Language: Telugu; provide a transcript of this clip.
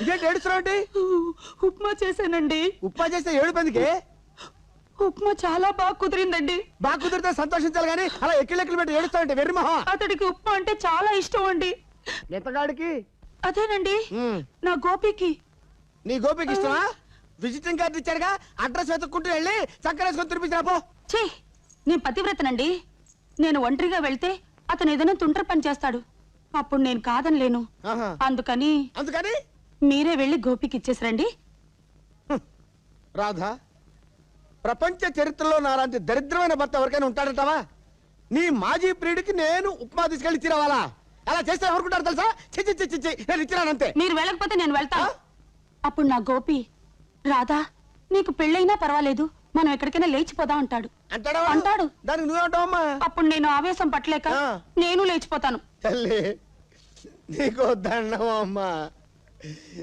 ఇదేంటి ఏడుస్తున్నావు? ఉప్మా చేశానండి. ఉప్మా చేస్తే ఏడుపేందుకే? ఉప్మా చాలా బాగా కుదిరిందండి. బాగా కుదిరితే సంతోషించాలి కానీ అలా ఎక్కిళ్ళు పెట్టి ఏడుస్తావంటే వెర్రి మొహం. అతడికి ఉప్మా అంటే చాలా ఇష్టం అండి. ఎంతగాడికి? అదేనండి నా గోపికి. నీ గోపికి ఇష్టమా? విజిటింగ్ కార్డు ఇచ్చాడుగా, అడ్రస్ వెతుక్కుంటూ వెళ్ళి చక్కర వేసుకొని తినిపించినా పో. ఛీ, నేను పతివ్రతనండి. నేను ఒంటరిగా వెళ్తే అతను ఏదైనా తుంటర పని చేస్తాడు. అప్పుడు నేను కాదనలేను. అందుకని మీరే వెళ్ళి గోపికి ఇచ్చేసరండి. రాధా, ప్రపంచ చరిత్రలో నాలాంటి దరిద్రమైన భర్త ఎవరికైనా ఉంటాడంటావా? నీ మాజీ ప్రియుడికి నేను ఉప్మా తీసుకెళ్ళి ఇచ్చిరావాలా? అలా చేస్తే ఎవరుకుంటారు తెలుసా? చిచ్చి చిచ్చి చిచ్చి, నేను ఇచ్చిరానంతే. మీరు వెళ్ళకపోతే నేను వెళ్తా. అప్పుడు నా గోపి, రాధా నీకు పెళ్ళైనా పర్వాలేదు, మనం ఎక్కడికైనా లేచిపోదాం అంటాడు. అంటాడు. దానికి నువ్వేమంటావమ్మా? అప్పుడు నేను ఆవేశం పట్టలేక నేను లేచిపోతాను. తల్లి నీకు దండం అమ్మా.